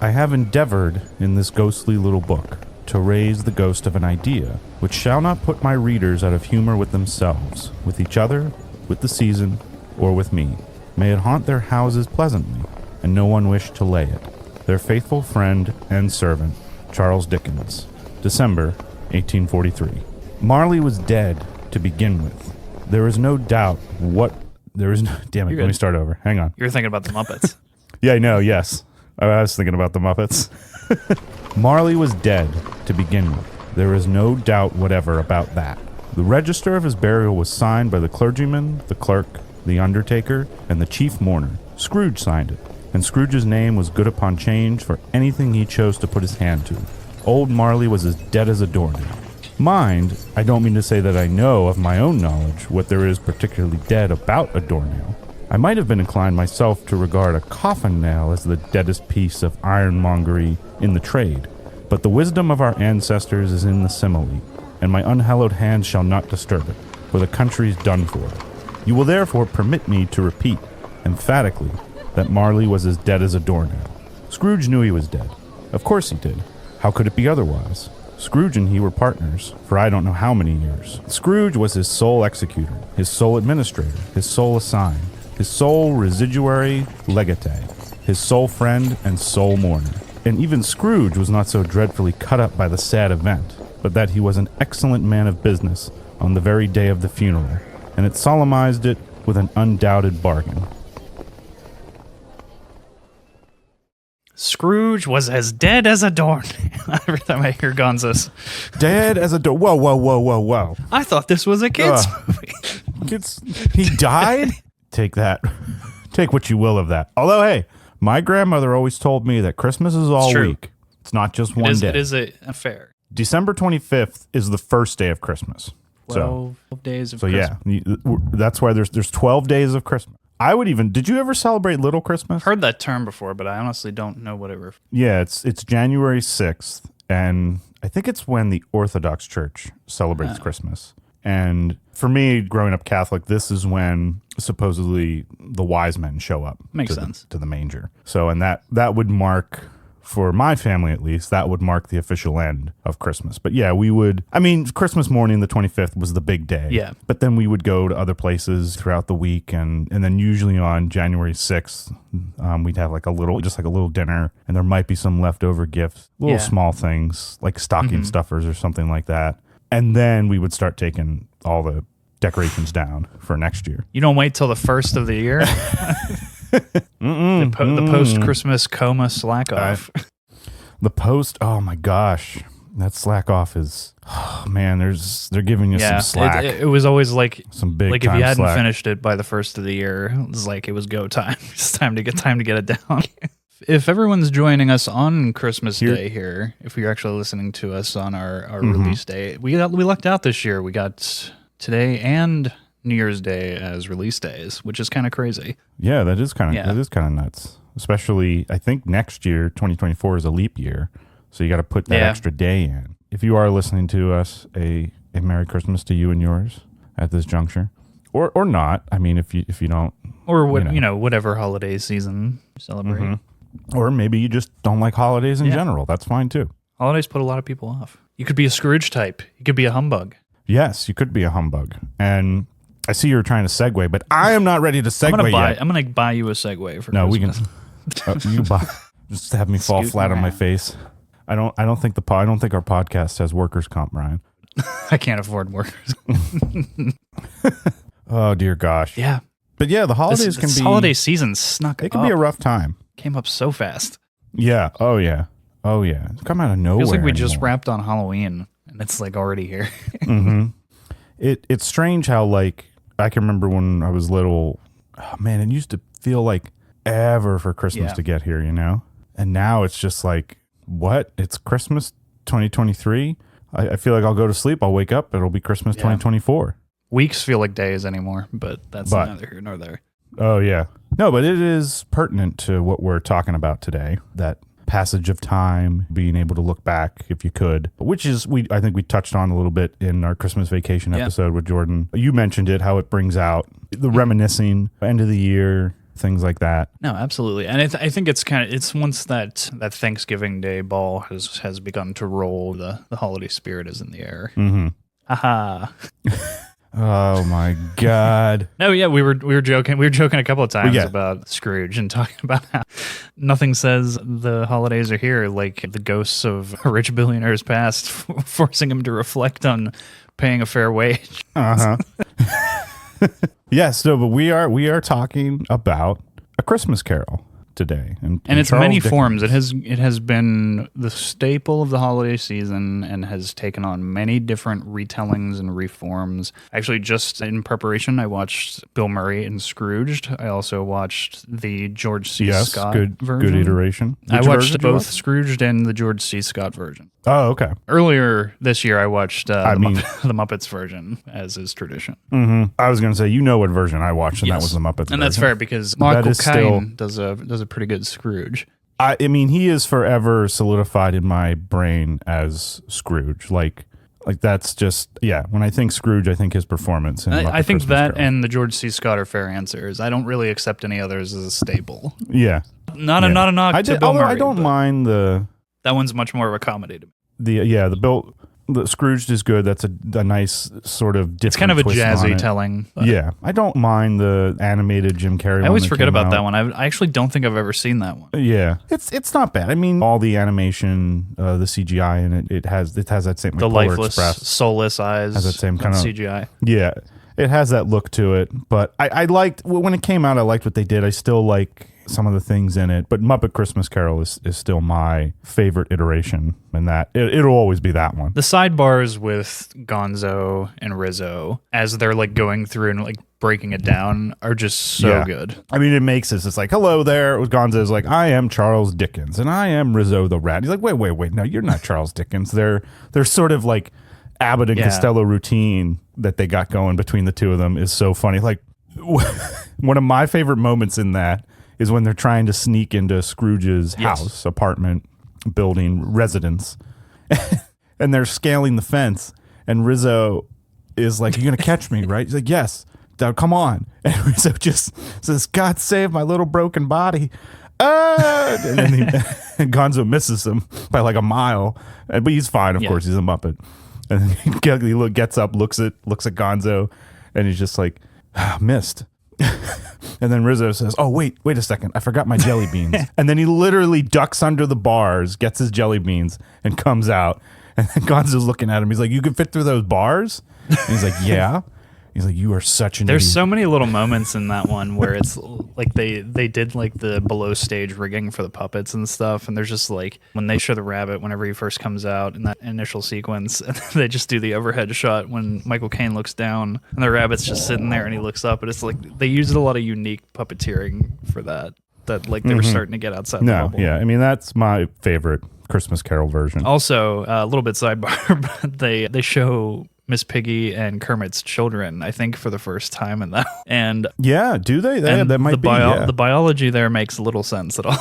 I have endeavored in this ghostly little book to raise the ghost of an idea which shall not put my readers out of humor with themselves, with each other, with the season, or with me. May it haunt their houses pleasantly, and no one wish to lay it. Their faithful friend and servant, Charles Dickens. December, 1843. Marley was dead to begin with. There is no doubt damn it, let me start over. Hang on. You were thinking about the Muppets. Yeah, I know, yes. I was thinking about the Muppets. Marley was dead to begin with. There is no doubt whatever about that. The register of his burial was signed by the clergyman, the clerk, the undertaker, and the chief mourner. Scrooge signed it, and Scrooge's name was good upon change for anything he chose to put his hand to. Old Marley was as dead as a doornail. Mind, I don't mean to say that I know of my own knowledge what there is particularly dead about a doornail. I might have been inclined myself to regard a coffin nail as the deadest piece of ironmongery in the trade, but the wisdom of our ancestors is in the simile, and my unhallowed hand shall not disturb it, for the country's done for. You will therefore permit me to repeat, emphatically, that Marley was as dead as a doornail. Scrooge knew he was dead. Of course he did. How could it be otherwise? Scrooge and he were partners for I don't know how many years. Scrooge was his sole executor, his sole administrator, his sole assign, his sole residuary legatee, his sole friend and sole mourner. And even Scrooge was not so dreadfully cut up by the sad event, but that he was an excellent man of business on the very day of the funeral, and it solemnized it with an undoubted bargain. Scrooge was as dead as a doornail. Every time I hear Gonzos. Dead as a door. Whoa. I thought this was a kid's movie. He died? Take that. Take what you will of that. Although, hey, my grandmother always told me that Christmas is all week. It's not just one day. It is a fair. December 25th is the first day of Christmas. 12 days of Christmas. So yeah, that's why there's 12 days of Christmas. Did you ever celebrate Little Christmas? Heard that term before, but I honestly don't know what it refers. Yeah, it's January 6th, and I think it's when the Orthodox Church celebrates Christmas. And for me, growing up Catholic, this is when supposedly the wise men show up. Makes sense. To the manger. So, and that would mark, for my family at least, that would mark the official end of Christmas. But yeah, Christmas morning, the 25th, was the big day. Yeah. But then we would go to other places throughout the week, and then usually on January 6th, we'd have like a little dinner, and there might be some leftover gifts, little small things, like stocking stuffers or something like that. And then we would start taking all the decorations down for next year. You don't wait till the first of the year? The post-Christmas coma slack off. Oh my gosh. That slack off is, oh man, they're giving you some slack. It was always like, some big like if you hadn't slack. finished it by the first of the year, it was like it was go time. It's time to get it down. If everyone's joining us on Christmas Day here, if you're actually listening to us on our release day, we lucked out this year. We got today and New Year's Day as release days, which is kind of crazy. Yeah, that is kind of nuts. Especially, I think next year, 2024, is a leap year, so you got to put that extra day in. If you are listening to us, a Merry Christmas to you and yours at this juncture, or not. I mean, if you don't, or whatever holiday season you celebrate. Mm-hmm. Or maybe you just don't like holidays in general. That's fine too. Holidays put a lot of people off. You could be a Scrooge type. You could be a humbug. Yes, you could be a humbug. And I see you're trying to segue, but I am not ready to segue yet. I'm going to buy you a Segue for Christmas. We can. You buy. Just have me fall flat on my face. I don't think our podcast has workers' comp, Brian. I can't afford workers. Oh dear gosh. Yeah. But yeah, the holidays this holiday season snuck up. It can be a rough time. Came up so fast. Yeah. Oh yeah. It's come out of nowhere. Feels like we just wrapped on Halloween and it's like already here. Mm-hmm. It's strange how, like, I can remember when I was little, oh man, it used to feel like ever for Christmas to get here, you know? And now it's just like, what? It's Christmas 2023? I feel like I'll go to sleep, I'll wake up, it'll be Christmas 2024. Weeks feel like days anymore, but that's neither here nor there. Oh, yeah. No, but it is pertinent to what we're talking about today, that passage of time, being able to look back if you could, which is, I think we touched on a little bit in our Christmas vacation episode with Jordan. You mentioned it, how it brings out the reminiscing, end of the year, things like that. No, absolutely. And I think it's once that Thanksgiving Day ball has begun to roll, the holiday spirit is in the air. Mm-hmm. Haha. Oh my God. No, yeah, we were joking. We were joking a couple of times about Scrooge and talking about how nothing says the holidays are here like the ghosts of rich billionaires past, forcing him to reflect on paying a fair wage. Uh-huh. Yes, no, but we are talking about A Christmas Carol today, and it's Charles many Dickens. forms. It has been the staple of the holiday season and has taken on many different retellings and reforms. Actually, just in preparation, I watched Bill Murray in Scrooged. I also watched the George C. Scott version. Good iteration. I watched both Scrooged and the George C. Scott version. Oh, okay. Earlier this year, I watched the Muppets version, as is tradition. Mm-hmm. I was going to say, you know what version I watched, and that was the Muppets version. And that's fair, because Michael Caine does a pretty good Scrooge. I mean, he is forever solidified in my brain as Scrooge. Like that's just, yeah, when I think Scrooge, I think his performance. I think that and the George C. Scott are fair answers. I don't really accept any others as a staple. Yeah. Not a knock to Bill Murray. I don't mind that one's much more of a comedy to me. The Scrooged is good. That's a nice sort of different. It's kind of a twist jazzy on it. telling. Yeah, I don't mind the animated Jim Carrey. I always forget about that one. I actually don't think I've ever seen that one. Yeah, it's not bad. I mean, all the animation, the CGI in it has that same the Polar lifeless, Express soulless eyes. has that same kind of CGI. Yeah, it has that look to it. But I liked when it came out. I liked what they did. I still like some of the things in it, but Muppet Christmas Carol is still my favorite iteration, and that it'll always be that one. The sidebars with Gonzo and Rizzo as they're like going through and like breaking it down are just so good. I mean, it makes this. It's like, hello there. Gonzo's like, I am Charles Dickens, and I am Rizzo the Rat. He's like, wait, no, you're not Charles Dickens. They're sort of like Abbott and Costello routine that they got going between the two of them is so funny. Like one of my favorite moments in that is when they're trying to sneak into Scrooge's house, apartment, building, residence. And they're scaling the fence. And Rizzo is like, you're going to catch me, right? He's like, yes. Come on. And Rizzo just says, God save my little broken body. And then and Gonzo misses him by like a mile. But he's fine, of course. He's a Muppet. And then he gets up, looks at Gonzo, and he's just like, missed. And then Rizzo says, oh, wait a second. I forgot my jelly beans. And then he literally ducks under the bars, gets his jelly beans, and comes out. And then Gonzo's looking at him. He's like, you can fit through those bars? And he's like, yeah. He's like, you are such an There's idiot. so many little moments in that one where it's like they did like the below stage rigging for the puppets and stuff, and there's just like when they show the rabbit whenever he first comes out in that initial sequence, and they just do the overhead shot when Michael Caine looks down and the rabbit's just sitting there and he looks up, and it's like they used a lot of unique puppeteering for that like they were starting to get outside the bubble. Yeah, I mean, that's my favorite Christmas Carol version. Also, a little bit sidebar, but they show Miss Piggy and Kermit's children, I think, for the first time in that. And yeah, do they? That might be. The biology there makes little sense at all.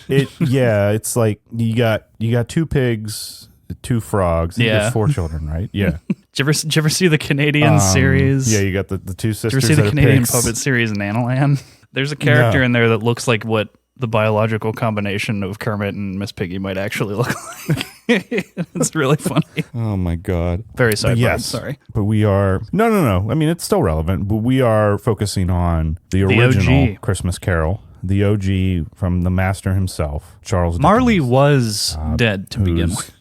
It's like you got two pigs, two frogs. Yeah, there's 4 children, right? Yeah. Did you ever see the Canadian series? Yeah, you got the two sisters. Did you ever see the Canadian pigs. puppet series Nanoland? There's a character in there that looks like what the biological combination of Kermit and Miss Piggy might actually look like. It's really funny. Oh my God. Very sidebar. Yes, sorry. But we are no. I mean, it's still relevant, but we are focusing on the original OG. Christmas Carol, the OG from the master himself, Charles Dickens. Marley was dead to begin with.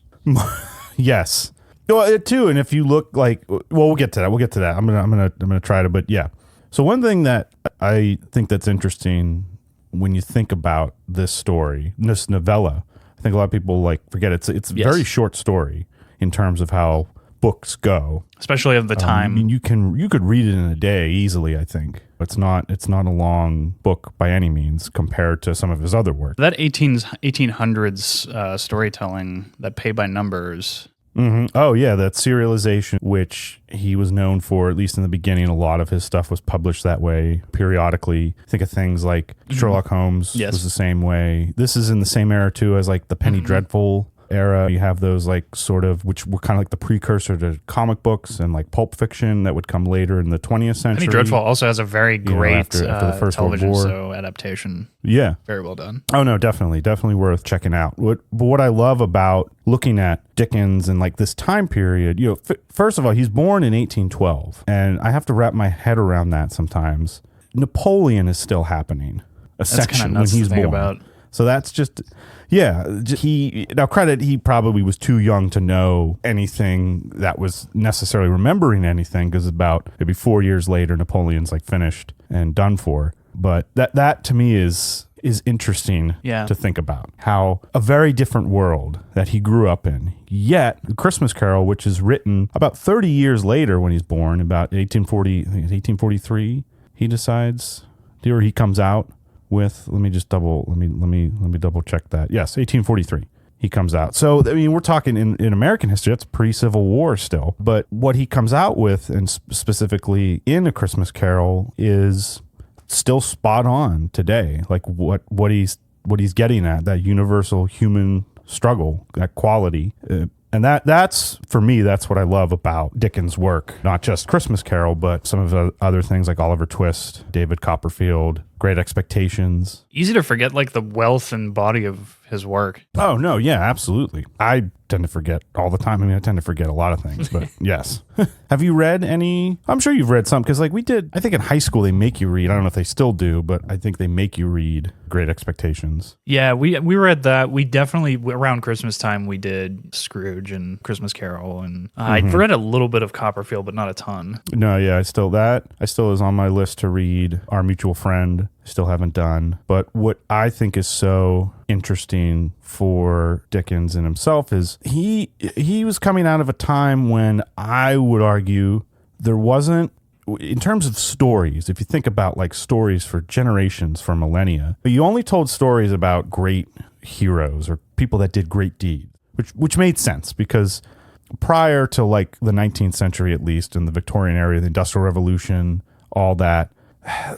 Yes. Well, it too, and if you look like, well, we'll get to that. I'm gonna try to, but yeah. So one thing that I think that's interesting when you think about this story, this novella, I think a lot of people like forget it's a very short story in terms of how books go, especially of the time. I mean, you could read it in a day easily. I think it's not a long book by any means compared to some of his other work. That 1800s storytelling, that pay by numbers. Mm-hmm. Oh yeah, that serialization, which he was known for, at least in the beginning. A lot of his stuff was published that way periodically. Think of things like Sherlock Holmes was the same way. This is in the same era too as like the Penny Dreadful era. You have those like sort of, which were kind of like the precursor to comic books and like pulp fiction that would come later in the 20th century. Penny Dreadful also has a very great after the First World television War. show adaptation. Yeah. Very well done. Oh no, definitely worth checking out. What I love about looking at Dickens and like this time period, first of all, he's born in 1812, and I have to wrap my head around that sometimes. Napoleon is still happening, a section when he's born. About. So that's just, he probably was too young to know anything that was necessarily remembering anything, because about maybe 4 years later, Napoleon's like finished and done for. But that to me is interesting to think about, how a very different world that he grew up in. Yet, The Christmas Carol, which is written about 30 years later when he's born, about 1843, he decides, or he comes out with, let me double check that. Yes, 1843. He comes out. So, I mean, we're talking in American history, that's pre-Civil War still. But what he comes out with, and specifically in A Christmas Carol, is still spot on today. Like what he's getting at, that universal human struggle, that quality. And that's, for me, that's what I love about Dickens' work. Not just Christmas Carol, but some of the other things like Oliver Twist, David Copperfield, Great Expectations. Easy to forget like the wealth and body of his work. Oh, no, yeah, absolutely. I tend to forget all the time. I mean, I tend to forget a lot of things, but yes. Have you read any? I'm sure you've read some, because like we did, I think in high school they make you read. I don't know if they still do, but I think they make you read Great Expectations. Yeah, we read that. We definitely, around Christmas time, we did Scrooge and Christmas Carol, and I read a little bit of Copperfield, but not a ton. No, yeah, I still is on my list to read. Our Mutual Friend, still haven't done. But what I think is so interesting for Dickens and himself is he was coming out of a time when I would argue there wasn't, in terms of stories, if you think about like stories for generations, for millennia, you only told stories about great heroes or people that did great deeds, which made sense, because prior to like the 19th century, at least in the Victorian era, the Industrial Revolution, all that,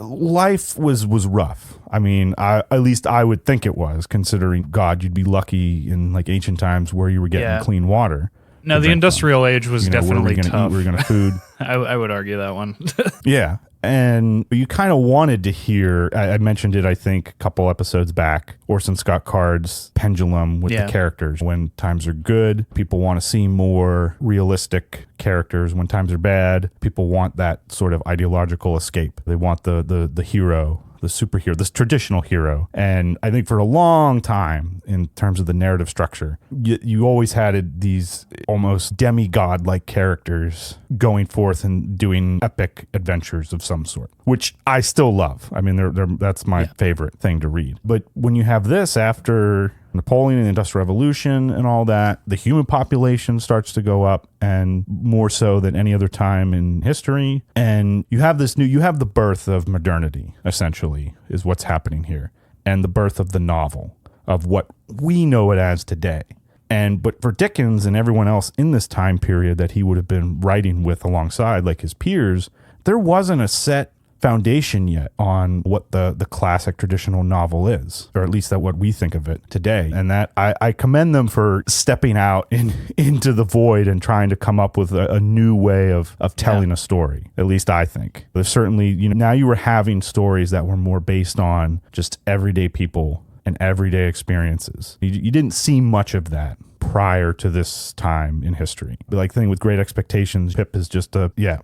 life was rough. I mean, at least I would think it was, considering, God, you'd be lucky in like ancient times where you were getting clean water. No, the industrial age was definitely tough. Where are we going to food? I would argue that one. Yeah. And you kind of wanted to hear, I mentioned it, I think, a couple episodes back, Orson Scott Card's pendulum with the characters. When times are good, people want to see more realistic characters. When times are bad, people want that sort of ideological escape. They want the hero, the superhero, this traditional hero. And I think for a long time, in terms of the narrative structure, you always had these almost demigod-like characters going forth and doing epic adventures of some sort, which I still love. I mean, that's my favorite thing to read. But when you have this after Napoleon and the Industrial Revolution and all that, the human population starts to go up, and more so than any other time in history. And you have the birth of modernity, essentially, is what's happening here. And the birth of the novel, of what we know it as today. But for Dickens and everyone else in this time period that he would have been writing with alongside, like his peers, there wasn't a set foundation yet on what the classic traditional novel is, or at least that what we think of it today. And that I commend them for stepping out into the void and trying to come up with a new way of telling a story. At least I think. There's certainly, now you were having stories that were more based on just everyday people and everyday experiences. You didn't see much of that prior to this time in history. But like the thing with Great Expectations, Pip is just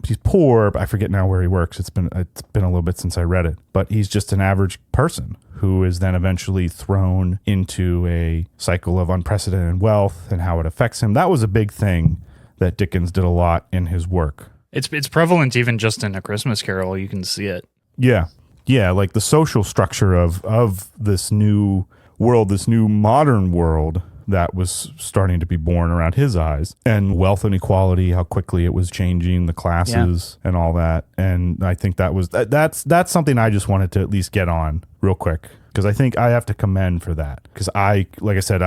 he's poor, but I forget now where he works. It's been a little bit since I read it, but he's just an average person who is then eventually thrown into a cycle of unprecedented wealth and how it affects him. That was a big thing that Dickens did a lot in his work. It's prevalent even just in A Christmas Carol. You can see it. Yeah. Yeah, like the social structure of this new world, this new modern world that was starting to be born around his eyes, and wealth inequality, how quickly it was changing, the classes and all that. And I think that's something I just wanted to at least get on real quick, because I think I have to commend for that. Because like I said,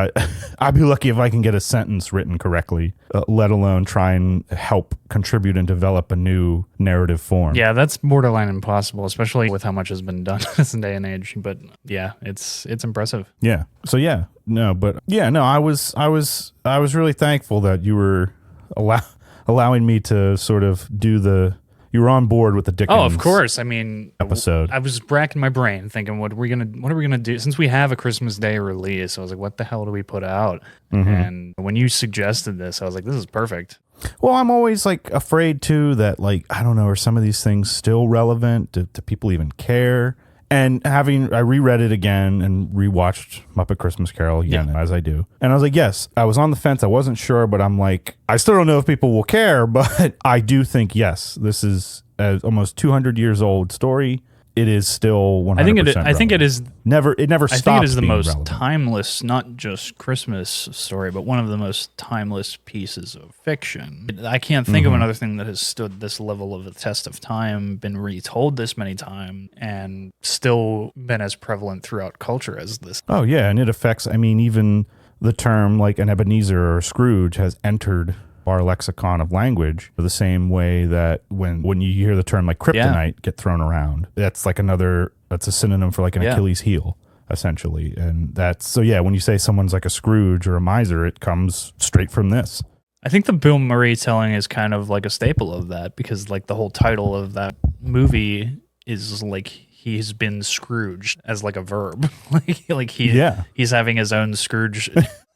I'd be lucky if I can get a sentence written correctly, let alone try and help contribute and develop a new narrative form. Yeah, that's borderline impossible, especially with how much has been done in this day and age. But yeah, it's impressive. Yeah. So yeah, no, but yeah, no, I was really thankful that you were allowing me to sort of you were on board with the Dickens. Oh, of course. I mean, episode. I was racking my brain thinking, what are we gonna do? Since we have a Christmas Day release, I was like, what the hell do we put out? Mm-hmm. And when you suggested this, I was like, this is perfect. Well, I'm always like afraid too that, like, I don't know, are some of these things still relevant? Do people even care? And I reread it again and rewatched Muppet Christmas Carol again, as I do. And I was like, yes, I was on the fence. I wasn't sure, but I'm like, I still don't know if people will care, but I do think, yes, this is an almost 200 years old story. It is still 100% I think it is. It never stops. I think it is the most relevant. timeless, not just Christmas story, but one of the most timeless pieces of fiction. I can't think of another thing that has stood this level of the test of time, been retold this many times, and still been as prevalent throughout culture as this. Oh, yeah. And it affects, I mean, even the term like an Ebenezer or Scrooge has entered our lexicon of language the same way that when you hear the term like kryptonite get thrown around, that's a synonym for like an Achilles heel, essentially. And when you say someone's like a Scrooge or a miser, it comes straight from this. I think the Bill Murray telling is kind of like a staple of that, because like the whole title of that movie is like he's been Scrooged as like a verb. He's having his own Scrooge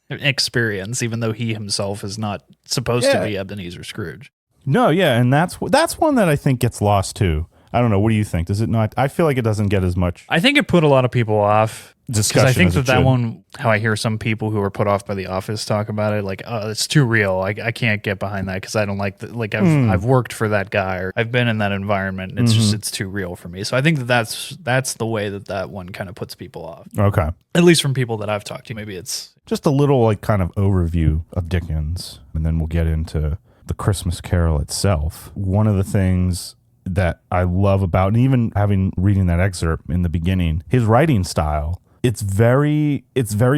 experience, even though he himself is not supposed to be Ebenezer Scrooge. No, yeah, and that's one that I think gets lost too. I don't know. What do you think? Does it not? I feel like it doesn't get as much. I think it put a lot of people off. Discussion. I think that one, how I hear some people who are put off by The Office talk about it, like, oh, it's too real. I can't get behind that because I don't like that. Like I've worked for that guy, or I've been in that environment. And it's too real for me. So I think that's the way that one kind of puts people off. Okay. At least from people that I've talked to. Maybe it's just a little like kind of overview of Dickens, and then we'll get into the Christmas Carol itself. One of the things that I love about, and even reading that excerpt in the beginning, his writing style, it's very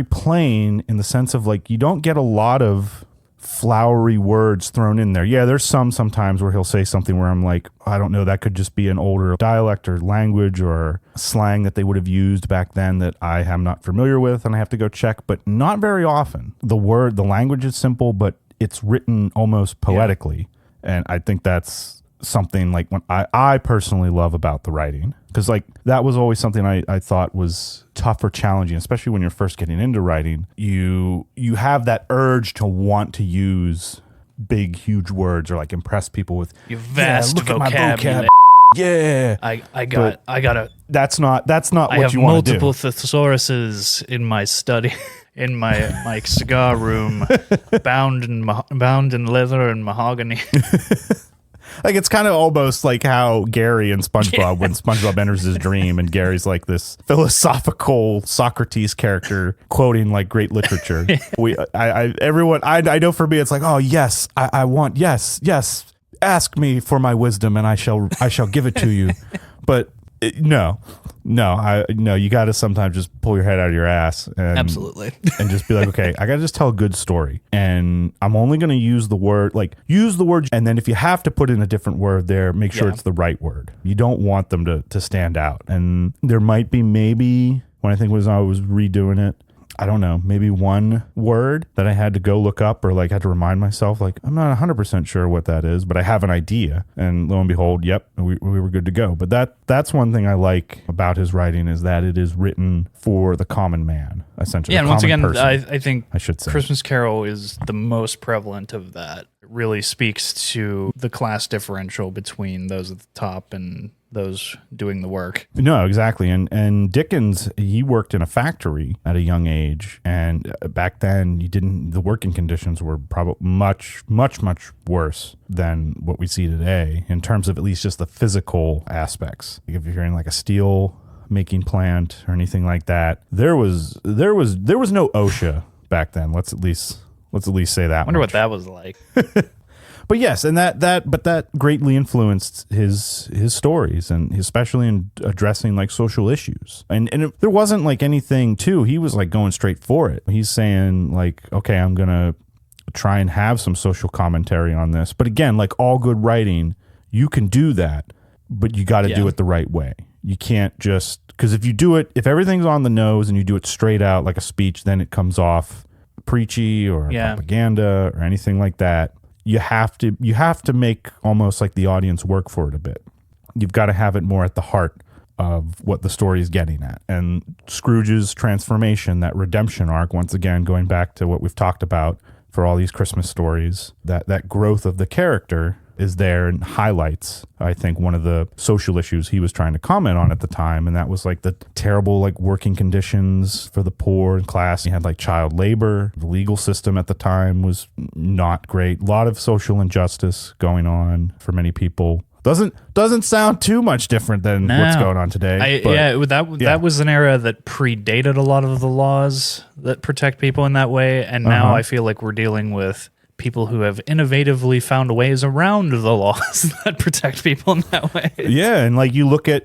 plain in the sense of like you don't get a lot of flowery words thrown in there. Yeah, there's sometimes where he'll say something where I'm like, I don't know, that could just be an older dialect or language or slang that they would have used back then that I am not familiar with and I have to go check, but not very often. The language is simple, but it's written almost poetically. Yeah. And I think that's something like when I personally love about the writing, because like that was always something I thought was tough or challenging, especially when you're first getting into writing. You have that urge to want to use big, huge words or like impress people with your vast vocabulary. Yeah, I got a. That's not what you want to do. I have multiple thesauruses in my study. In my cigar room, bound in leather and mahogany. Like it's kind of almost like how Gary in SpongeBob, when SpongeBob enters his dream, and Gary's like this philosophical Socrates character quoting like great literature. I know for me, it's like, oh yes, I want yes, ask me for my wisdom, and I shall give it to you. But no, you got to sometimes just pull your head out of your ass and absolutely, and just be like, okay, I got to just tell a good story, and I'm only going to use the word, and then if you have to put in a different word there, make sure it's the right word. You don't want them to stand out, and there might be maybe when I was redoing it, I don't know, maybe one word that I had to go look up or like had to remind myself, like, I'm not 100% sure what that is, but I have an idea. And lo and behold, yep, we were good to go. But that's one thing I like about his writing, is that it is written for the common man, essentially. Yeah, and once again, person, I think I should say Christmas Carol is the most prevalent of that. It really speaks to the class differential between those at the top and those doing the work. No, exactly. And Dickens, he worked in a factory at a young age, and back then the working conditions were probably much, much, much worse than what we see today in terms of at least just the physical aspects. If you're in like a steel making plant or anything like that, there was no OSHA back then. Let's at least say that. I wonder what that was like. But yes, and that greatly influenced his stories, and especially in addressing like social issues. And there wasn't like anything too. He was like going straight for it. He's saying like, okay, I'm gonna try and have some social commentary on this. But again, like all good writing, you can do that, but you got to do it the right way. You can't just, because if everything's on the nose and you do it straight out like a speech, then it comes off preachy or propaganda or anything like that. You have to make almost like the audience work for it a bit. You've got to have it more at the heart of what the story is getting at. And Scrooge's transformation, that redemption arc, once again, going back to what we've talked about for all these Christmas stories, that growth of the character is there and highlights, I think, one of the social issues he was trying to comment on at the time. And that was like the terrible like working conditions for the poor and class. You had like child labor. The legal system at the time was not great. A lot of social injustice going on for many people. Doesn't sound too much different than what's going on today. That was an era that predated a lot of the laws that protect people in that way. And now I feel like we're dealing with people who have innovatively found ways around the laws that protect people in that way. Yeah, and like you look at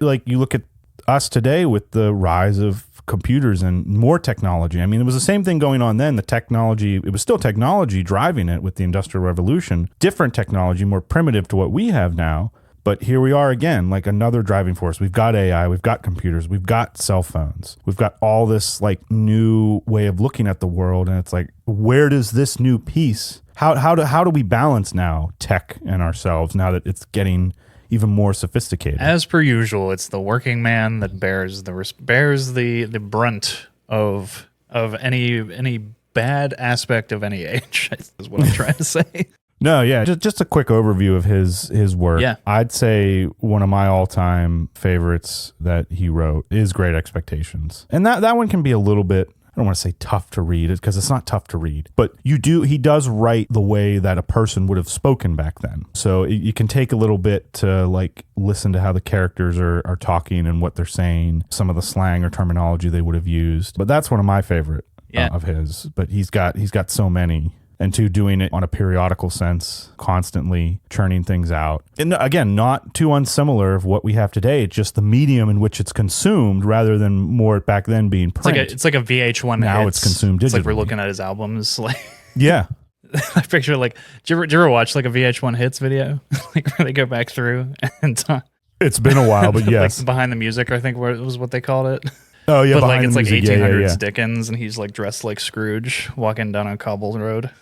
us today with the rise of computers and more technology. I mean, it was the same thing going on then. The technology, it was still technology driving it with the Industrial Revolution. Different technology, more primitive to what we have now. But here we are again, like another driving force. We've got AI, we've got computers, we've got cell phones, we've got all this like new way of looking at the world. And it's like, where does this new piece, how do we balance now tech and ourselves now that it's getting even more sophisticated? As per usual, it's the working man that bears the brunt of any bad aspect of any age, is what I'm trying to say. No, yeah, just a quick overview of his work. Yeah. I'd say one of my all-time favorites that he wrote is Great Expectations. And that one can be a little bit, I don't want to say tough to read, because it's not tough to read, but he does write the way that a person would have spoken back then. So you can take a little bit to like listen to how the characters are talking and what they're saying, some of the slang or terminology they would have used. But that's one of my favorite of his. But he's got so many. And doing it on a periodical sense, constantly churning things out. And again, not too unsimilar of what we have today. It's just the medium in which it's consumed rather than more back then being print. It's like a VH1 now hits. It's consumed digitally. It's like we're looking at his albums. Like yeah. I picture like, did you ever watch like a VH1 hits video? Like where they go back through and it's been a while, but yes. Like behind the music, I think was what they called it. Oh yeah, but like it's like 1800s yeah. Dickens, and he's like dressed like Scrooge walking down a cobble road.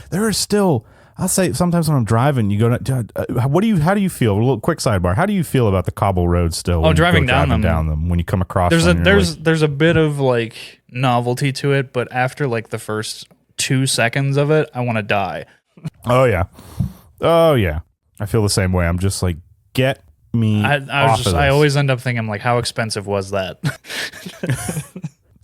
There are still, I'll say sometimes when I'm driving, you go to, how do you feel? A little quick sidebar. How do you feel about the cobble roads still? Oh, driving down them when you come across there's them, there's a bit of like novelty to it, but after like the first 2 seconds of it, I want to die. Oh yeah. I feel the same way. I'm just like, get me off of this. I always end up thinking like, how expensive was that?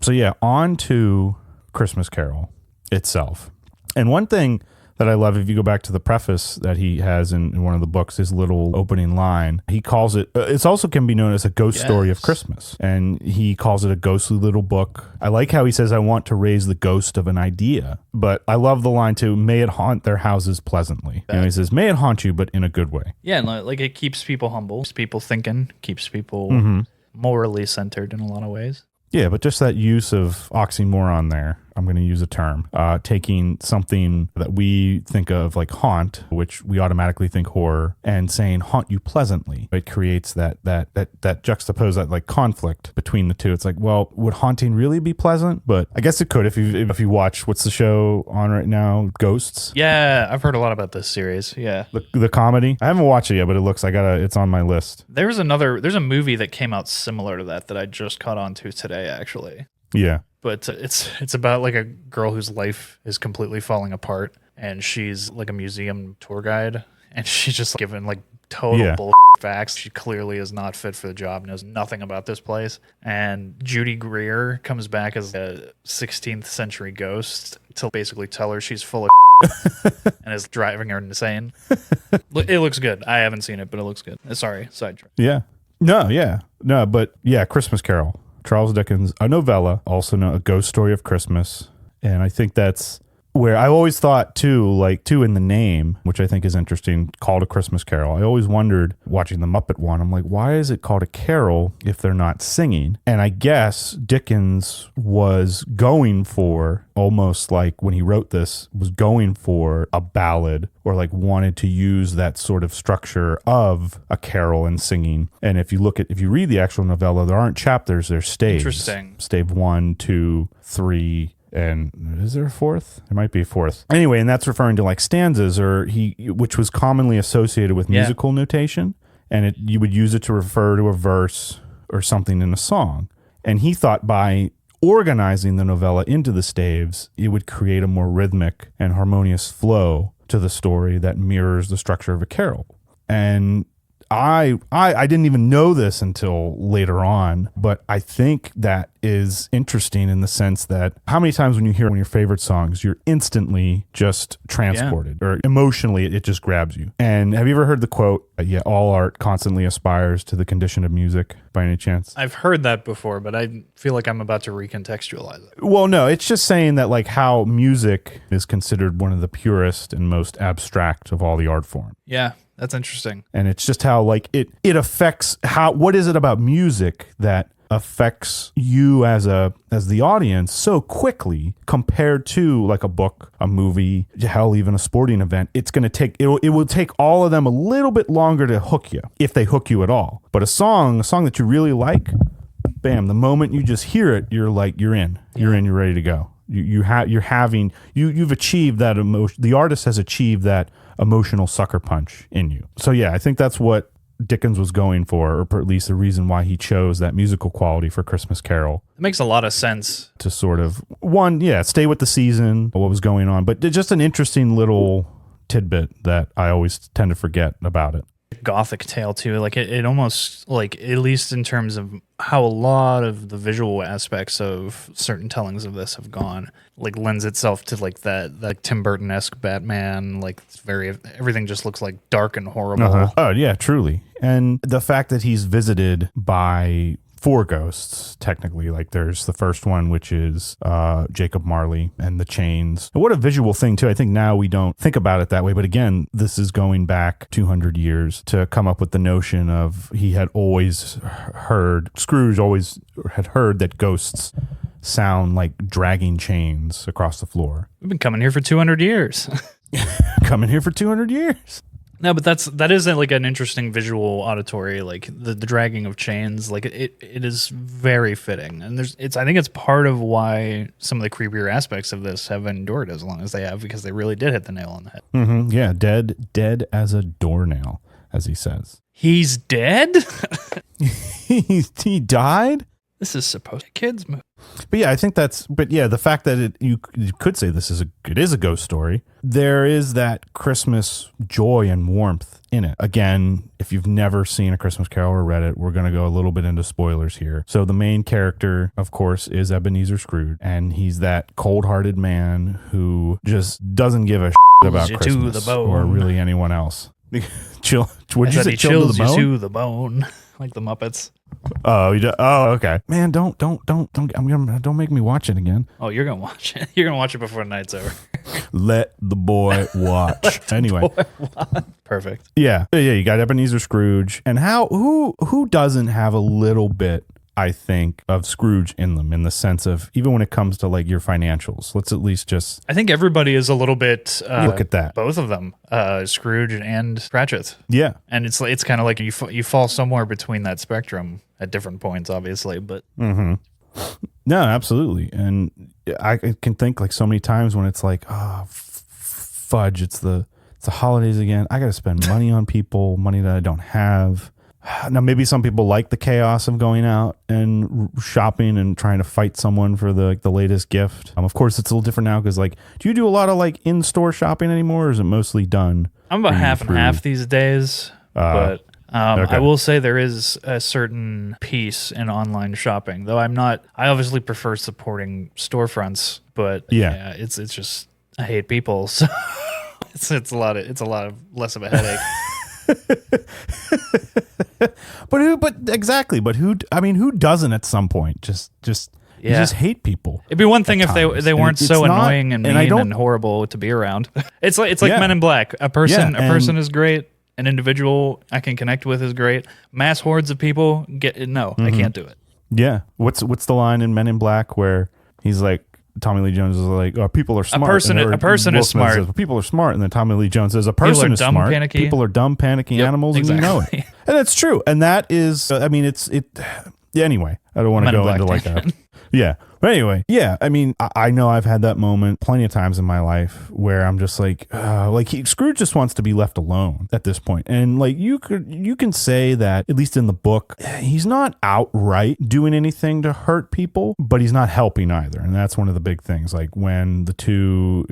So yeah, on to Christmas Carol itself. And one thing that I love, if you go back to the preface that he has in one of the books, his little opening line, he calls it, it's also can be known as a ghost story of Christmas. And he calls it a ghostly little book. I like how he says, I want to raise the ghost of an idea. But I love the line too, may it haunt their houses pleasantly. You know, he says, may it haunt you, but in a good way. Yeah, like it keeps people humble, keeps people thinking, keeps people morally centered in a lot of ways. Yeah, but just that use of oxymoron there, I'm going to use a term, taking something that we think of like haunt, which we automatically think horror, and saying haunt you pleasantly. It creates that juxtapose, that like conflict between the two. It's like, well, would haunting really be pleasant? But I guess it could if you watch, what's the show on right now? Ghosts? Yeah, I've heard a lot about this series. Yeah. The comedy? I haven't watched it yet, but it looks it's on my list. There's a movie that came out similar to that I just caught on to today, actually. Yeah. But it's about like a girl whose life is completely falling apart, and she's like a museum tour guide, and she's just given like total bull facts. She clearly is not fit for the job, knows nothing about this place. And Judy Greer comes back as a 16th century ghost to basically tell her she's full of and is driving her insane. It looks good. I haven't seen it, but it looks good. Sorry, sidetrack. Yeah. No, but yeah, Christmas Carol. Charles Dickens, a novella, also known a ghost story of Christmas. And I think that's where I always thought too, like two in the name, which I think is interesting, called A Christmas Carol. I always wondered watching the Muppet one, I'm like, why is it called a carol if they're not singing? And I guess Dickens was going for, almost like when he wrote this, was going for a ballad, or like wanted to use that sort of structure of a carol and singing. And if you read the actual novella, there aren't chapters, there's staves. Interesting. Stave 1, 2, 3, and is there a fourth? There might be a fourth. Anyway, and that's referring to like stanzas, which was commonly associated with musical notation, and you would use it to refer to a verse or something in a song. And he thought by organizing the novella into the staves, it would create a more rhythmic and harmonious flow to the story that mirrors the structure of a carol. And I didn't even know this until later on, but I think that is interesting in the sense that how many times when you hear one of your favorite songs, you're instantly just transported, or emotionally it just grabs you. And have you ever heard the quote, all art constantly aspires to the condition of music, by any chance? I've heard that before, but I feel like I'm about to recontextualize it. Well, no, it's just saying that like how music is considered one of the purest and most abstract of all the art forms. Yeah. That's interesting. And it's just how like it affects what is it about music that affects you as the audience so quickly compared to like a book, a movie, hell, even a sporting event. It's going to take, it will take all of them a little bit longer to hook you, if they hook you at all. But a song that you really like, bam, the moment you just hear it, you're like, you're in, you're ready to go. You've achieved that emotion. The artist has achieved that emotional sucker punch in you. So yeah, I think that's what Dickens was going for, or at least the reason why he chose that musical quality for Christmas Carol. It makes a lot of sense. To sort of, stay with the season, what was going on, but just an interesting little tidbit that I always tend to forget about it. Gothic tale too, like it almost, like, at least in terms of how a lot of the visual aspects of certain tellings of this have gone, like lends itself to like that like Tim Burton-esque Batman, like it's everything just looks like dark and horrible. Oh yeah, truly. And the fact that he's visited by 4 ghosts, technically. Like there's the first one, which is Jacob Marley and the chains. And what a visual thing too. I think now we don't think about it that way, but again, this is going back 200 years to come up with the notion of Scrooge always had heard that ghosts sound like dragging chains across the floor. We've been coming here for 200 years. Coming here for 200 years. No, but that is like an interesting visual auditory, like the dragging of chains. Like it is very fitting, and I think it's part of why some of the creepier aspects of this have endured as long as they have, because they really did hit the nail on the head. Mm-hmm. Yeah, dead as a doornail, as he says. He's dead. he died. This is supposed to be a kids' movie. But yeah, I think the fact that you could say it is a ghost story. There is that Christmas joy and warmth in it. Again, if you've never seen A Christmas Carol or read it, we're going to go a little bit into spoilers here. So the main character, of course, is Ebenezer Scrooge, and he's that cold-hearted man who just doesn't give a shit about Christmas or really anyone else. Chill. Would you say chill to the bone? To the bone, like the Muppets. Oh, okay. Man, don't make me watch it again. Oh, you're gonna watch it. You're gonna watch it before the night's over. Let the boy watch. Anyway, perfect. Yeah. You got Ebenezer Scrooge, and who doesn't have a little bit, I think, of Scrooge in them, in the sense of, even when it comes to like your financials, let's at least just, I think everybody is a little bit look at that. Both of them, Scrooge and Cratchit. Yeah. And it's kind of like you fall somewhere between that spectrum at different points, obviously, but no, absolutely. And I can think like so many times when it's like, fudge, it's the holidays again. I got to spend money on people, money that I don't have. Now, maybe some people like the chaos of going out and shopping and trying to fight someone for the latest gift. Of course, it's a little different now because, like, do you do a lot of like in-store shopping anymore, or is it mostly done? I'm about half and half these days, but okay. I will say there is a certain piece in online shopping, though I obviously prefer supporting storefronts, but yeah it's just, I hate people, so it's a lot of less of a headache. Who doesn't at some point just You just hate people. It'd be one thing if times. they weren't so annoying and mean and and horrible to be around. It's like Men in Black. A person is great. An individual I can connect with is great. Mass hordes of people I can't do it. Yeah. What's the line in Men in Black where he's like, Tommy Lee Jones is like, oh, people are smart. A person is smart. Says, people are smart. And then Tommy Lee Jones says, a person is smart. Panicky. People are dumb, panicky animals, exactly. and you know it. And that's true. And that is, anyway, I don't want to go into like that. Yeah. But anyway, yeah, I mean, I know I've had that moment plenty of times in my life where I'm just like Scrooge just wants to be left alone at this point. And like you can say that, at least in the book, he's not outright doing anything to hurt people, but he's not helping either. And that's one of the big things. Like when the two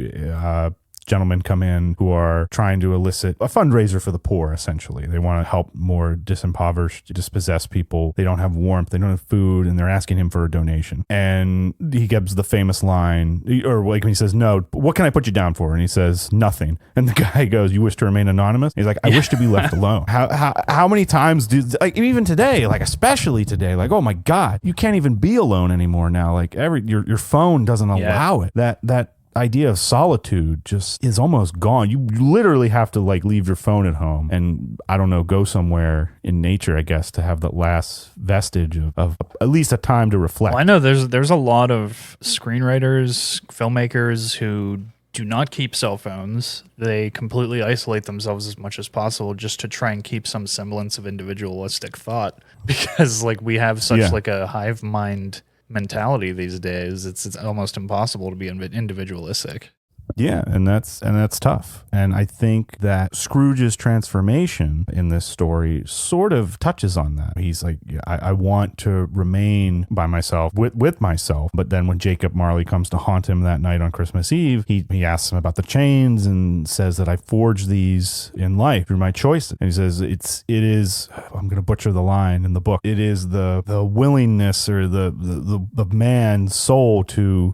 gentlemen come in who are trying to elicit a fundraiser for the poor, essentially. They want to help more disimpoverished, dispossessed people. They don't have warmth, they don't have food, and they're asking him for a donation. And he gives the famous line, or like when he says, no, what can I put you down for? And he says, nothing. And the guy goes, you wish to remain anonymous? He's like, I wish to be left alone. How many times like even today, like especially today, like, oh my God, you can't even be alone anymore now. Like your phone doesn't allow it. That idea of solitude just is almost gone. You literally have to like leave your phone at home and, I don't know, go somewhere in nature, I guess, to have the last vestige of at least a time to reflect. Well, I know there's a lot of screenwriters, filmmakers who do not keep cell phones. They completely isolate themselves as much as possible just to try and keep some semblance of individualistic thought, because like we have such like a hive mind mentality these days. It's almost impossible to be individualistic. Yeah, and that's tough. And I think that Scrooge's transformation in this story sort of touches on that. He's like, I want to remain by myself, with myself. But then when Jacob Marley comes to haunt him that night on Christmas Eve, he asks him about the chains and says that I forged these in life through my choices. And he says it is, I'm going to butcher the line in the book, it is the willingness or the man's soul to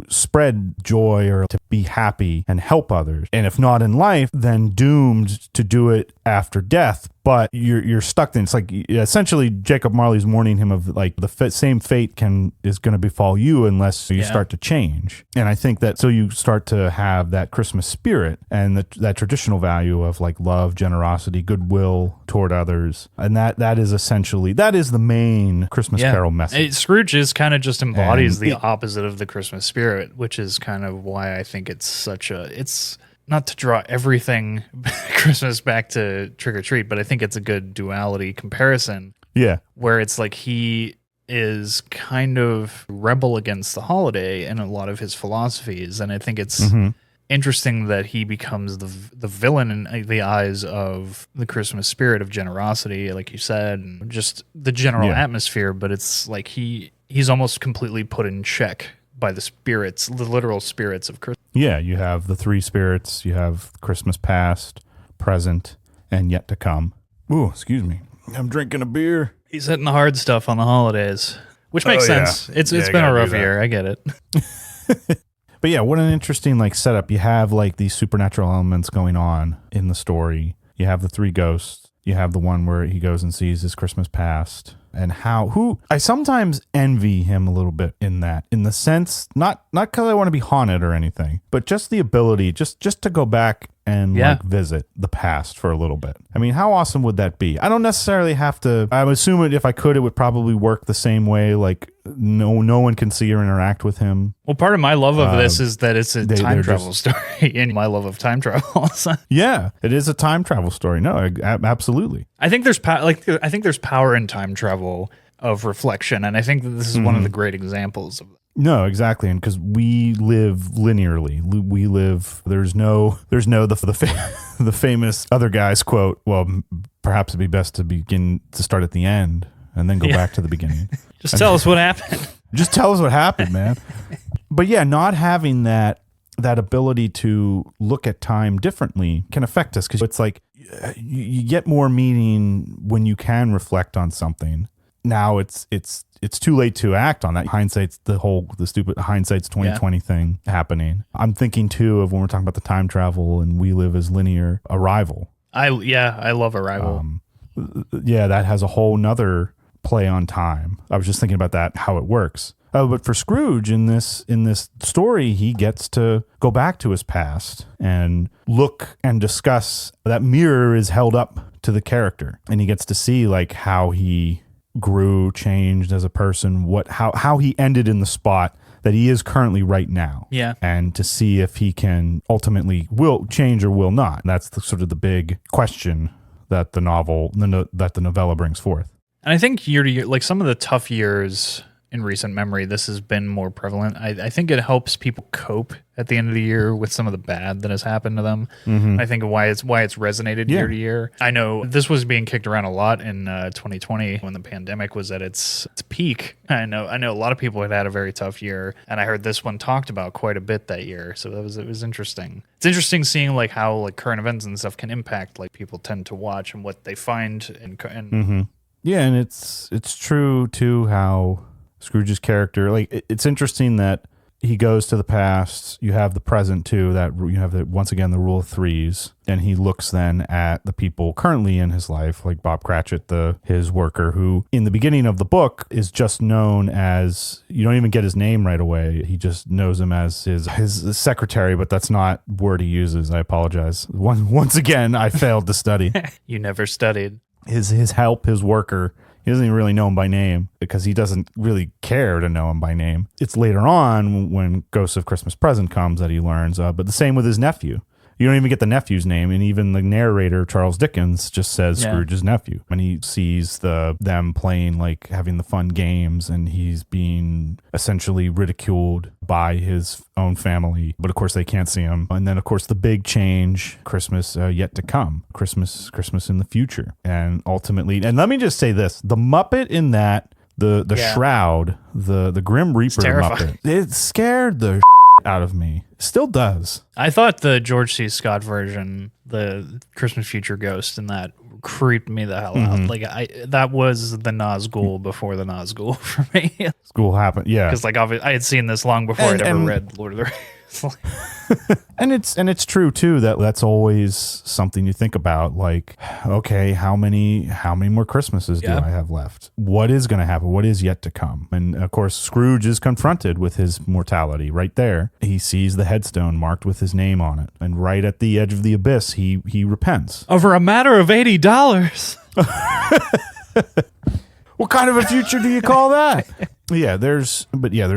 spread joy or to be happy and help others. And if not in life, then doomed to do it after death. But you're stuck in. It's like essentially Jacob Marley's warning him of like the same fate is going to befall you unless you start to change. And I think that so you start to have that Christmas spirit and that traditional value of like love, generosity, goodwill toward others. And that is essentially, that is the main Christmas Carol message. Scrooge is kind of just embodies the opposite of the Christmas spirit, which is kind of why I think it's not to draw everything Christmas back to Trick or Treat, but I think it's a good duality comparison. Yeah. Where it's like he is kind of rebel against the holiday in a lot of his philosophies. And I think it's interesting that he becomes the villain in the eyes of the Christmas spirit of generosity, like you said, and just the general atmosphere. But it's like he's almost completely put in check by the literal spirits of Christmas. Yeah, you have the three spirits. You have Christmas past, present, and yet to come. Ooh, excuse me. I'm drinking a beer. He's hitting the hard stuff on the holidays, which makes sense. It's been a rough year. I get it. But yeah, what an interesting like setup. You have like these supernatural elements going on in the story. You have the three ghosts. You have the one where he goes and sees his Christmas past. And I sometimes envy him a little bit in the sense, not because I want to be haunted or anything, but just the ability just to go back and like visit the past for a little bit. I mean, how awesome would that be? I don't necessarily have to. I would assume if I could, it would probably work the same way. Like no one can see or interact with him. Well, part of my love of this is that it's a time travel story, and my love of time travel. Yeah, it is a time travel story. No, absolutely. I think there's power in time travel of reflection, and I think that this is one of the great examples of it. No, exactly, and because we live linearly, the famous other guy's quote. Well, perhaps it'd be best to start at the end and then go back to the beginning. Just tell us what happened. Just tell us what happened, man. But yeah, not having that ability to look at time differently can affect us, because it's like you get more meaning when you can reflect on something. Now it's too late to act on that. Hindsight's the stupid hindsight's 2020 thing happening. I'm thinking too of when we're talking about the time travel and we live as linear, Arrival. I love Arrival. That has a whole nother play on time. I was just thinking about that, how it works. But for Scrooge in this story, he gets to go back to his past and look and discuss. That mirror is held up to the character, and he gets to see like how he grew, changed as a person, how he ended in the spot that he is currently right now. Yeah. And to see if he can ultimately will change or will not. That's sort of the big question that the novella brings forth. And I think year to year, like some of the tough years in recent memory, this has been more prevalent. I think it helps people cope at the end of the year with some of the bad that has happened to them. I think why it's resonated year to year. I know this was being kicked around a lot in 2020 when the pandemic was at its peak. I know a lot of people had a very tough year, and I heard this one talked about quite a bit that year. So it was interesting. It's interesting seeing like how like current events and stuff can impact like people tend to watch and what they find and Yeah, and it's true too how Scrooge's character, like it's interesting that he goes to the past. You have the present too. That you have once again the rule of threes, and he looks then at the people currently in his life, like Bob Cratchit, his worker, who in the beginning of the book is just known as, you don't even get his name right away. He just knows him as his secretary, but that's not the word he uses. I apologize. Once again, I failed to study. You never studied. His help, his worker. He doesn't even really know him by name because he doesn't really care to know him by name. It's later on when Ghost of Christmas Present comes that he learns, but the same with his nephew. You don't even get the nephew's name, and even the narrator, Charles Dickens, just says Scrooge's nephew. When he sees them playing, like having the fun games, and he's being essentially ridiculed by his own family, but of course they can't see him. And then of course the big change, Christmas yet to come, Christmas in the future, and ultimately. And let me just say this: the Muppet in that, the shroud, the Grim Reaper Muppet, it scared the out of me. Still does. I thought the George C. Scott version, the Christmas Future Ghost, and that creeped me the hell out. Like that was the Nazgul before the Nazgul for me. School happened, yeah. Because like I had seen this long before I'd ever read Lord of the Rings. And it's true too that's always something you think about. Like, okay, how many more Christmases do I have left? What is going to happen? What is yet to come? And of course, Scrooge is confronted with his mortality right there. He sees the headstone marked with his name on it, and right at the edge of the abyss, he repents over a matter of $80. What kind of a future do you call that? There's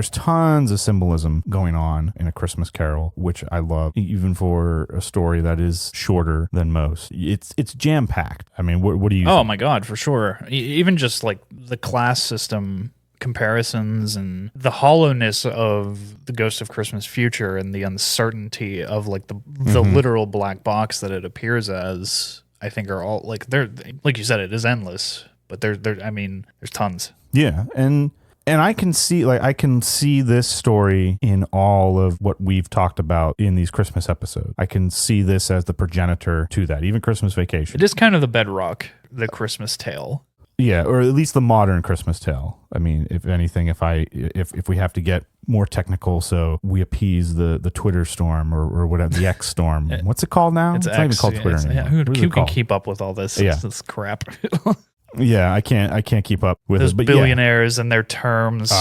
tons of symbolism going on in A Christmas Carol, which I love, even for a story that is shorter than most. It's jam packed. I mean, what do you? Oh think? my God, for sure. Even just like the class system comparisons and the hollowness of the Ghost of Christmas Future and the uncertainty of like the literal black box that it appears as, I think are all like they're like you said, it is endless. But there's tons. Yeah, and I can see this story in all of what we've talked about in these Christmas episodes. I can see this as the progenitor to that, even Christmas Vacation. It is kind of the bedrock, the Christmas tale. Yeah, or at least the modern Christmas tale. I mean, if anything, if we have to get more technical, so we appease the Twitter storm or whatever, the X storm. What's it called now? It's not even called Twitter anymore. Who can keep up with all this crap? Yeah, I can't keep up with those it. But billionaires and their terms.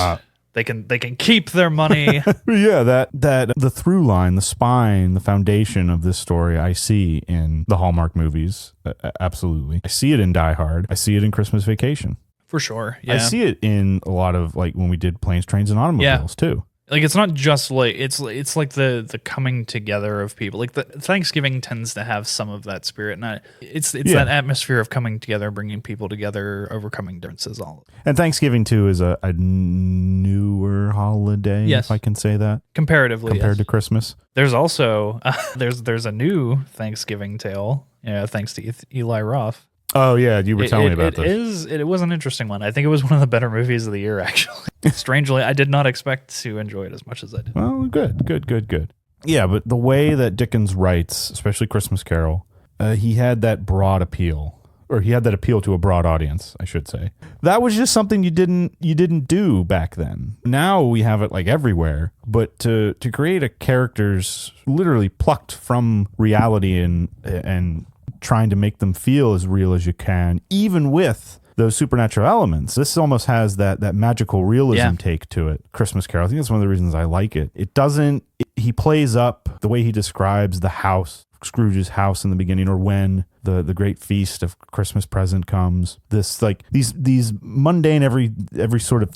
They can keep their money. Yeah, that the through line, the spine, the foundation of this story I see in the Hallmark movies. Absolutely. I see it in Die Hard. I see it in Christmas Vacation. For sure. Yeah. I see it in a lot of like when we did Planes, Trains, and Automobiles too. Like it's not just like it's like the coming together of people. Like the Thanksgiving tends to have some of that spirit, and it's that atmosphere of coming together, bringing people together, overcoming differences. All and Thanksgiving too is a newer holiday, if I can say that comparatively compared to Christmas. There's also there's a new Thanksgiving tale. Yeah, thanks to Eli Roth. Oh yeah, you were telling me about this. It was an interesting one. I think it was one of the better movies of the year, actually. Strangely, I did not expect to enjoy it as much as I did. Well, good. Yeah, but the way that Dickens writes, especially Christmas Carol, he had that broad appeal, or he had that appeal to a broad audience, I should say. That was just something you didn't do back then. Now we have it like everywhere, but to create a characters literally plucked from reality and trying to make them feel as real as you can, even with those supernatural elements. This almost has that magical realism take to it. Christmas Carol. I think that's one of the reasons I like it. It doesn't. He plays up the way he describes the house, Scrooge's house in the beginning, or when the great feast of Christmas present comes. This like these mundane every sort of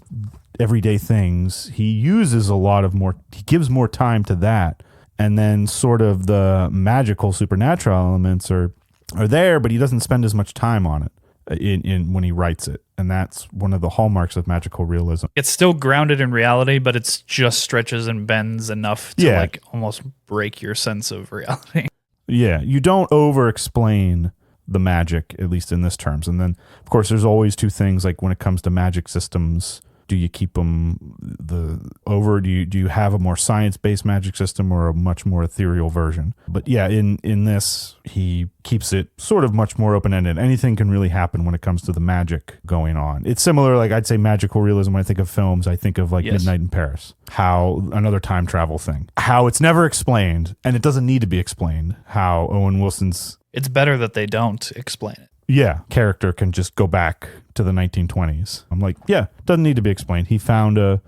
everyday things. He uses a lot of more. He gives more time to that, and then sort of the magical supernatural elements are there, but he doesn't spend as much time on it in when he writes it. And that's one of the hallmarks of magical realism. It's still grounded in reality, but it's just stretches and bends enough to like almost break your sense of reality. Yeah, you don't over-explain the magic, at least in this terms. And then, of course, there's always two things, like when it comes to magic systems, do you keep them do you have a more science-based magic system or a much more ethereal version? But yeah, in this, he keeps it sort of much more open-ended. Anything can really happen when it comes to the magic going on. It's similar, like I'd say magical realism. When I think of films, I think of like Midnight in Paris, how another time travel thing, how it's never explained, and it doesn't need to be explained, how Owen Wilson's... It's better that they don't explain it. Yeah, character can just go back to the 1920s. I'm like, yeah, doesn't need to be explained. He found a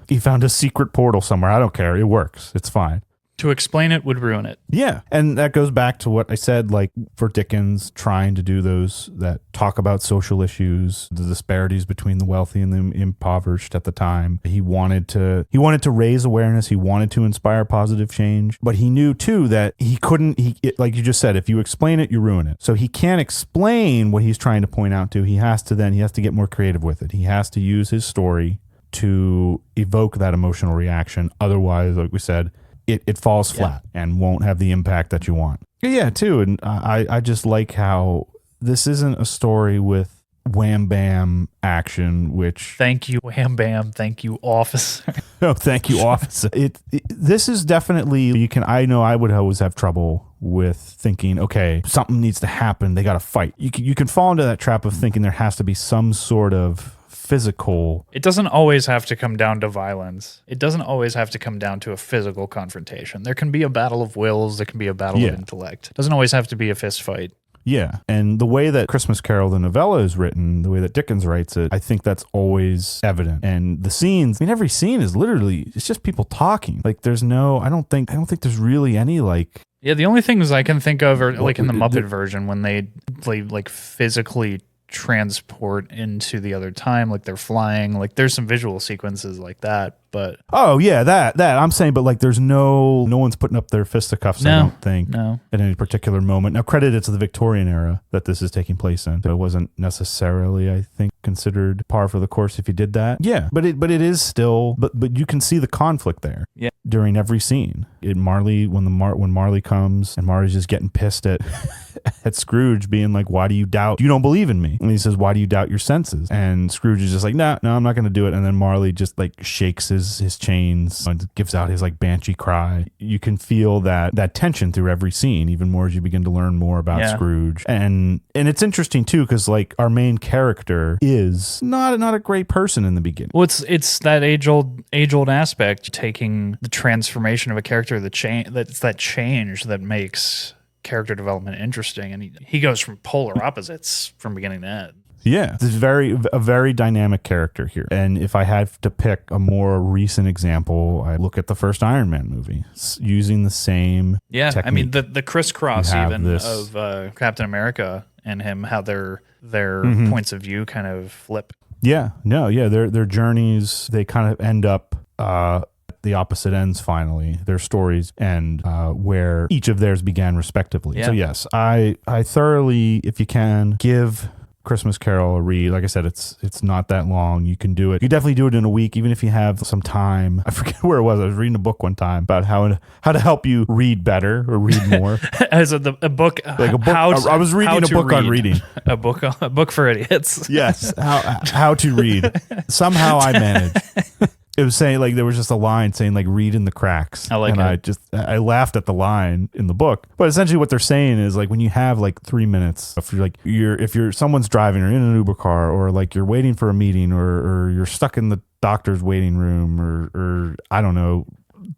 secret portal somewhere. I don't care. It works. It's fine. To explain it would ruin it. Yeah, and that goes back to what I said, like for Dickens trying to do those that talk about social issues, the disparities between the wealthy and the impoverished at the time. He wanted to raise awareness. He wanted to inspire positive change, but he knew too that he couldn't. Like you just said, if you explain it, you ruin it. So he can't explain what he's trying to point out to. He has to get more creative with it. He has to use his story to evoke that emotional reaction. Otherwise, like we said, it falls flat and won't have the impact that you want. Yeah, too. And I just like how this isn't a story with wham bam action, which... Thank you, wham bam. Thank you, officer. Oh, thank you, officer. This is definitely... I know I would always have trouble with thinking, okay, something needs to happen. They got to fight. You can fall into that trap of thinking there has to be some sort of physical... It doesn't always have to come down to violence. It doesn't always have to come down to a physical confrontation. There can be a battle of wills. There can be a battle of intellect. It doesn't always have to be a fist fight. Yeah, and the way that Christmas Carol, the novella, is written, the way that Dickens writes it, I think that's always evident. And the scenes, every scene is literally, it's just people talking. Like there's no, I don't think there's really any like... Yeah, the only things I can think of are like in the Muppet version when they like physically transport into the other time, like they're flying, like there's some visual sequences like that, but that I'm saying, but like there's no one's putting up their fisticuffs. I don't think at any particular moment. Now credit it to the Victorian era that this is taking place in, so it wasn't necessarily, I think, considered par for the course if you did that. Yeah, but it is still, but you can see the conflict there. Yeah, during every scene. When Marley comes and Marley's just getting pissed at Scrooge, being like, why do you doubt? You don't believe in me. And he says, why do you doubt your senses? And Scrooge is just like, no, I'm not going to do it. And then Marley just like shakes his chains and gives out his like banshee cry. You can feel that tension through every scene, even more as you begin to learn more about Scrooge. And it's interesting too, because like our main character is not a great person in the beginning. Well, it's that age old aspect, taking the transformation of a character, that's that change that makes character development interesting, and he goes from polar opposites from beginning to end. Yeah, this is a very dynamic character here. And if I had to pick a more recent example, I look at the first Iron Man movie, using the same technique. I mean the crisscross even of Captain America and him, how their points of view kind of flip. Their journeys, they kind of end up the opposite ends finally, their stories, and where each of theirs began respectively. So yes, I thoroughly, if you can, give Christmas Carol a read. Like I said, it's not that long. You can do it. You definitely do it in a week, even if you have some time. I forget where it was. I was reading a book one time about how to help you read better or read more. As a book, like a book. I was reading a book on reading. A book for idiots. Yes, how to read. Somehow I managed. It was saying, like, there was just a line saying, like, read in the cracks. I like it. I laughed at the line in the book. But essentially what they're saying is, like, when you have, like, 3 minutes, if you're someone's driving or in an Uber car, or, like, you're waiting for a meeting, or you're stuck in the doctor's waiting room, or I don't know,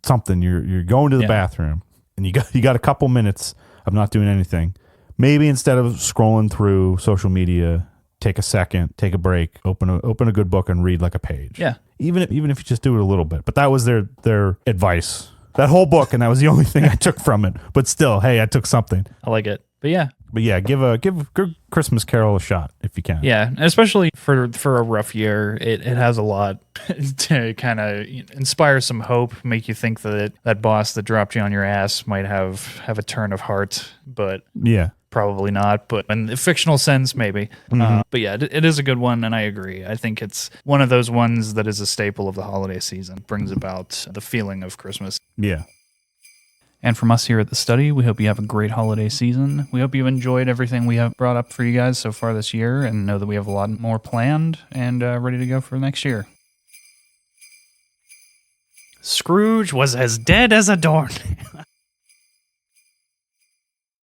something, you're going to the bathroom, and you got a couple minutes of not doing anything. Maybe instead of scrolling through social media, take a second, take a break, open a good book and read like a page. Yeah. Even if you just do it a little bit. But that was their advice. That whole book, and that was the only thing I took from it. But still, hey, I took something. I like it. But yeah, give Christmas Carol a shot if you can. Yeah, especially for a rough year, it has a lot to kind of inspire some hope, make you think that that boss that dropped you on your ass might have a turn of heart, but Yeah. probably not. But in the fictional sense, maybe. But yeah, it is a good one, and I agree. I think it's one of those ones that is a staple of the holiday season, brings about the feeling of Christmas. Yeah. And from us here at the study, we hope you have a great holiday season. We hope you enjoyed everything we have brought up for you guys so far this year, and know that we have a lot more planned and ready to go for next year. Scrooge was as dead as a doornail.